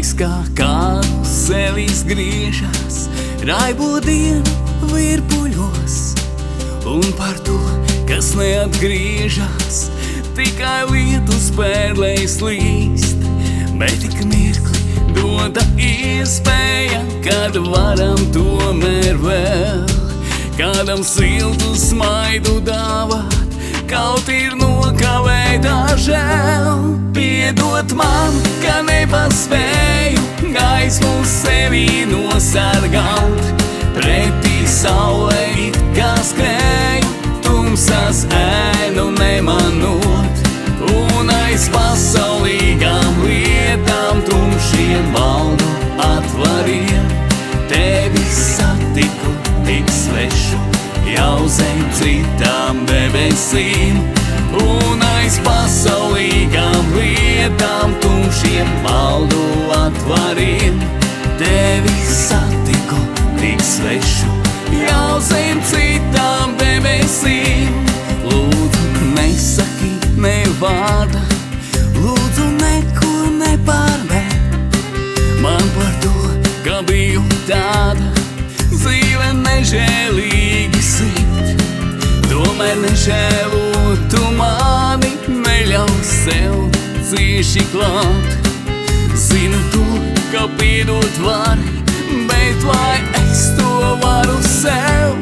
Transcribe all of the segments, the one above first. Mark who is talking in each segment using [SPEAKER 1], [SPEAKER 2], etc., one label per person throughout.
[SPEAKER 1] Laiks kā karuselis griežas raibo dienu virpuļos, un par to, kas neatgriežas, tikai lietus pērlēs līst. Bet tik mirkli dota iespēja, kad varam tomēr vēl kādam siltu smaidu dāvāt, kaut ir nokavētā žēl. Piedod man, ka nepaspēju gaismu sevī nosargāt, pretī saulē it kā skrēju, tumsas ēnu nemanot, un aiz pasaulīgām lietām tumšiem valdu atvariem. Tevi satiku tik svešu, jau zem citām debesīm, un aiz pasaulīgām lietām tumšiem valdu atvariem. Tevi satiku tik svešu, jau zem citām debesīm. Lūdzu, nesaki ne vārda, lūdzu, neko nepārmet man par to, ka biju tāda, dzīve nežēlīgi sit. Tomēr nežēlotu mani, neļauj sev cieši klāt. Zinu to, ka piedot vari, bet vai es to varu sev?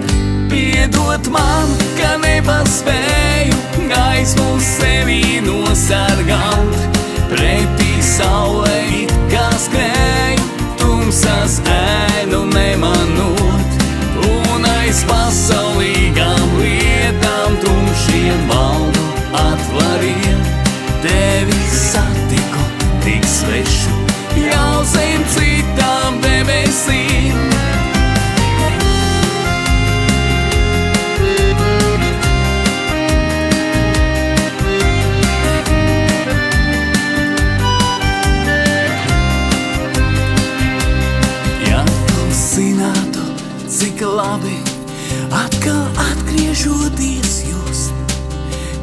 [SPEAKER 1] Piedot man, ka nepaspēju gaismu sevī nosargāt, pretī saulē it kā skrēju, tumsas ēnu nemanot, un aiz pasaulīgām lietām tumšiem valdu atvariem. Tevi satiku tik svešu, jau zem citām debesīm. Zinātu, cik labi atkal atgriežoties just,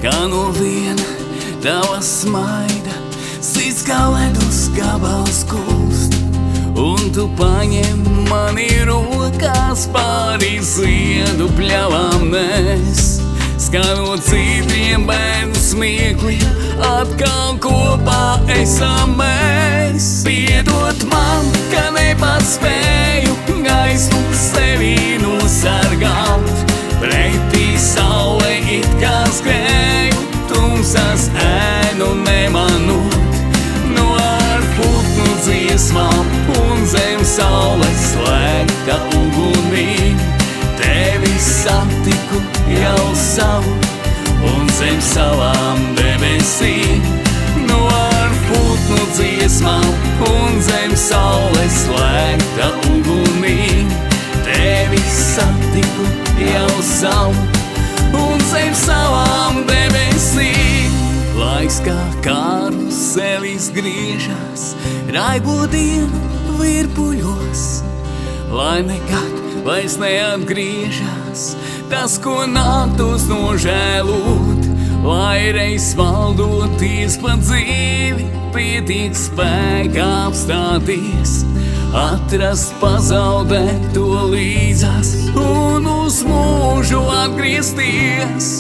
[SPEAKER 1] kā no viena tava smaida sirds kā ledus gabals kūst, un tu paņem mani rokās pāri ziedu pļavām nes, skanot citiem bērnu smiekliem, atkal kopā esam mēs. Piedod man, ka nepaspēju gaismu sevī nosargāt, pretī saulē it kā skrēju, tumsas ēnu nemanot, no ar putnu dziesmām un zem saules slēgta ugunī. Tevi satiku jau savu, un zem savām debesīm, no ar putnu dziesmām un zem saules slēgta ugunī. Tevi satiku jau savu, un zem savām debesīm. Laiks kā karuselis griežas raibo dienu virpuļos, lai nekad vairs neatgriežas tas, ko nāktos nožēlot, lai reiz valdoties pa dzīvi, pietiek spēka apstāties, atrast pazaudēto līdzās un uz mūžu atgriezties.